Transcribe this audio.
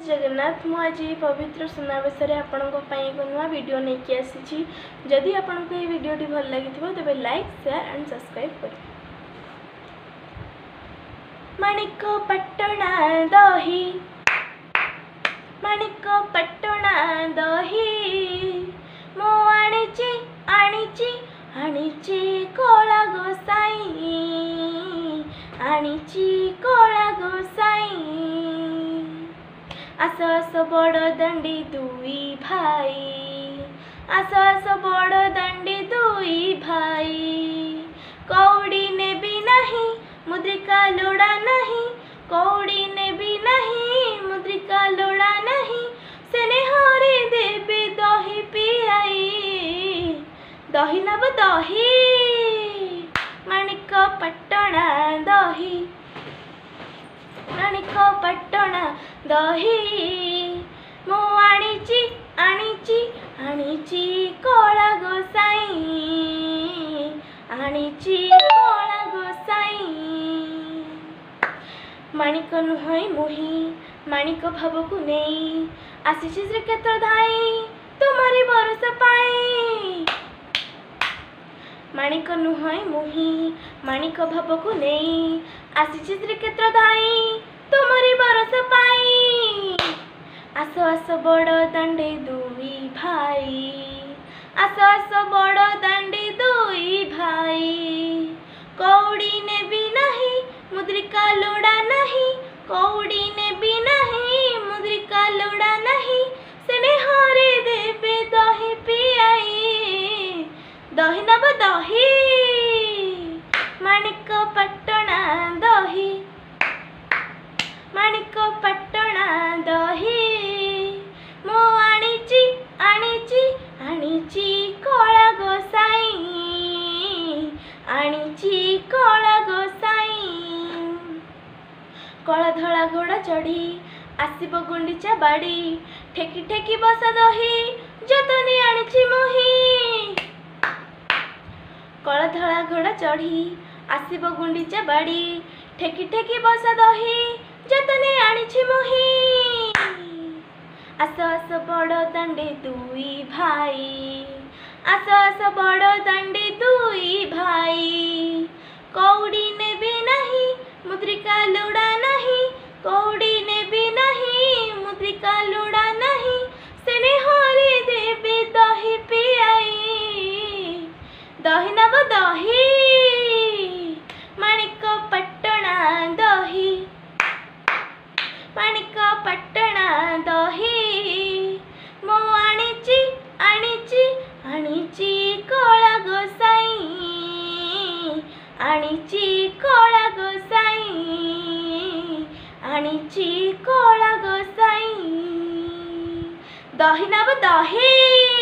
जगन्नाथ मु आज पवित्र सुनावेश आपण एक नुआ वीडियो नहीं आसी। जदि आपन को ये वीडियो भल लगी तेज लाइक शेयर एंड सब्सक्राइब कर। माणिक पटना दही माणिक पटना दही मो आनिची आनिची आनिची कोला गोसाई आनिची कोला गोसाई आस आस बड़ दंडी दुई भाई आस आस बड़ दंडी दुई भाई कौड़ी ने भी नहीं मुद्रिका लोड़ा नहीं कौड़ी ने भी नहीं मुद्रिका लोड़ा नहीं सेने हरी देवी दही पियाई दही नब दही माणिक पटना दही माणिक पटना दही मो आनिची आनिची आनिची कोला गोसाई आनिची कोला गोसाई माणिक नुहई मुही माणिक भाव को नहीं आसीछि श्रीक्षेत्र धाई तुम्हारी भरोसा पाई माणिक नुहई मुही माणिक भाव को नहीं आसीछि श्रीक्षेत्र धाई तुम्हारी भरोसा पाई आस आस बड़ दांडे दुई भाई आस आस बड़ दांडे दुई भाई कौड़ी ने भी नहीं मुद्रिका लोड़ा नहीं कौड़ी ने भी नहीं मुद्रिका लोड़ा नहीं सेने हरे देवे दही पियाई दही नब दही माणिक पटना दही माणिक पटना दही मो आनिची आनिची आनिची कोला गोसाई आनिची कोला गोसाई कला धला घोड़ा चढ़ी आसब गुंडीचा बाड़ी ठेकी ठेकी बसा दही जतनी आनिची मोही कला धला घोड़ा चढ़ी आसब गुंडीचा बाड़ी ठेकी ठेकी बसा दही जतनी आनिची मोही आस आस बड़ दांडे दुई भाई आस आस बड़ दांडे दुई भाई कौड़ी ने भी नहीं मुद्रिका लोड़ा नहीं कौड़ी ने भी नहीं मुद्रिका लोड़ा नहीं सेने हरी देवी दही पियाई दही नब दही माणिक पटना दही माणिक पटना दही मो आनिची आनिची आनिची कोला गोसाई आनिची कोला गोसाई आनिची कोला गोसाई दही नब दही।